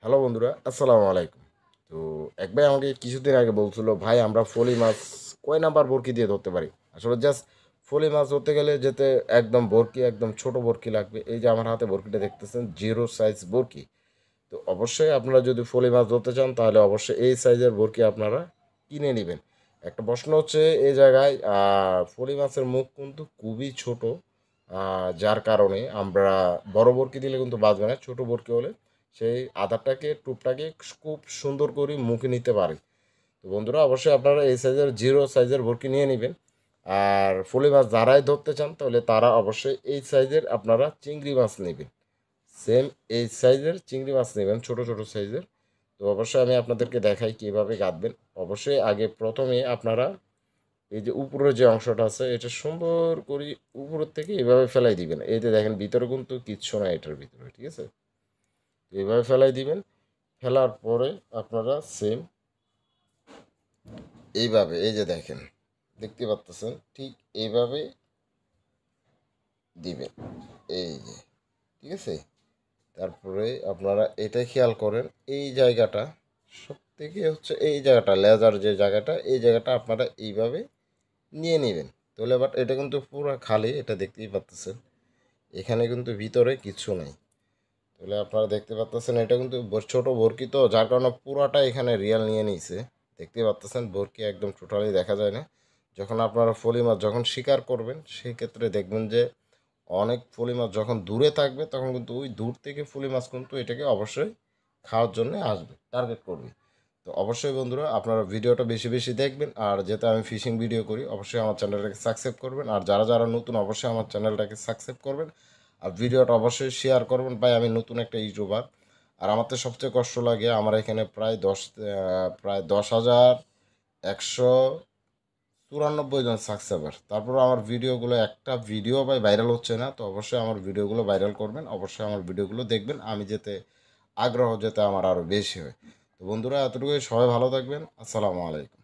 Hello বন্ধুরা, আসসালামু আলাইকুম। তো এক ভাই আমাকে কিছুদিন আগে বলছিল, ভাই আমরা ফলি মাছ কয় নাম্বার বরকি দিয়ে ধরতে পারি। আসলে জাস্ট ফলি মাছ ধরতে গেলে যেতে একদম বরকি, একদম ছোট বরকি লাগবে। এই যে আমার হাতে বরকিটা দেখতেছেন, জিরো সাইজ বরকি। তো অবশ্যই আপনারা যদি ফলি মাছ ধরতে চান তাহলে অবশ্যই এই সাইজের বরকি আপনারা কিনে নেবেন। একটা প্রশ্ন হচ্ছে এই জায়গায়, ফলি মাছের মুখ কিন্তু খুবই ছোট, যার কারণে আমরা বড় বরকি দিলে কিন্তু বাঁচবে না। ছোট বরকি হলে সেই আধারটাকে টুপটাকে খুব সুন্দর করে মুখে নিতে পারে। তো বন্ধুরা অবশ্যই আপনারা এই সাইজের জিরো সাইজের বরকি নিয়ে নেবেন। আর ফলি মাছ যারাই ধরতে চান তাহলে তারা অবশ্যই এই সাইজের আপনারা চিংড়ি মাছ নেবেন। সেম এই সাইজের চিংড়ি মাছ নেবেন, ছোট ছোট সাইজের। তো অবশ্যই আমি আপনাদেরকে দেখাই কীভাবে গাঁথবেন। অবশ্যই আগে প্রথমে আপনারা এই যে উপরের যে অংশটা আছে এটা সুন্দর করে উপরের থেকে এভাবে ফেলাই দিবেন। এই যে দেখেন ভিতরে কিন্তু কিচ্ছু না এটার ভিতরে, ঠিক আছে। এইভাবে ফেলাই দিবেন। ফেলার পরে আপনারা সেম এইভাবে, এই যে দেখেন দেখতে পাচ্ছেন, ঠিক এইভাবে দিবেন, এই যে, ঠিক আছে। তারপরে আপনারা এটা খেয়াল করেন, এই জায়গাটা সব থেকে হচ্ছে এই জায়গাটা, লেজার যে জায়গাটা, এই জায়গাটা আপনারা এইভাবে নিয়ে নেবেন। তাহলে বাট এটা কিন্তু পুরো খালি, এটা দেখতেই পাচ্ছেন, এখানে কিন্তু ভিতরে কিছু নেই। তাহলে আপনারা দেখতে পাচ্ছেন এটা কিন্তু ছোট ভর্কি, তো যার কারণে পুরাটা এখানে রিয়াল নিয়ে নিয়েছে। দেখতে পাচ্ছেন ভর্কি একদম টোটালি দেখা যায় না। যখন আপনারা ফলি মাছ যখন শিকার করবেন সেই ক্ষেত্রে দেখবেন যে অনেক ফলি মাছ যখন দূরে থাকবে তখন কিন্তু ওই দূর থেকে ফলি মাছ কিন্তু এটাকে অবশ্যই খাওয়ার জন্য আসবে, টার্গেট করবে। তো অবশ্যই বন্ধুরা আপনারা ভিডিওটা বেশি বেশি দেখবেন, আর যেহেতু আমি ফিশিং ভিডিও করি অবশ্যই আমার চ্যানেলটাকে সাবস্ক্রাইব করবেন, আর যারা যারা নতুন অবশ্যই আমার চ্যানেলটাকে সাবস্ক্রাইব করবেন, আর ভিডিওটা অবশ্যই শেয়ার করবেন। ভাই আমি নতুন একটা ইউটিউবার, আর আমার তো সবচেয়ে কষ্ট লাগে, আমার এখানে প্রায় 10,194 জন সাবস্ক্রাইবার, তারপর আমার ভিডিওগুলো একটা ভিডিও ভাই ভাইরাল হচ্ছে না। তো অবশ্যই আমার ভিডিওগুলো ভাইরাল করবেন, অবশ্যই আমার ভিডিওগুলো দেখবেন, আমি যেতে আগ্রহ যাতে আমার আরও বেশি হয়। তো বন্ধুরা এতটুকুই, সবাই ভালো থাকবেন, আসসালামু আলাইকুম।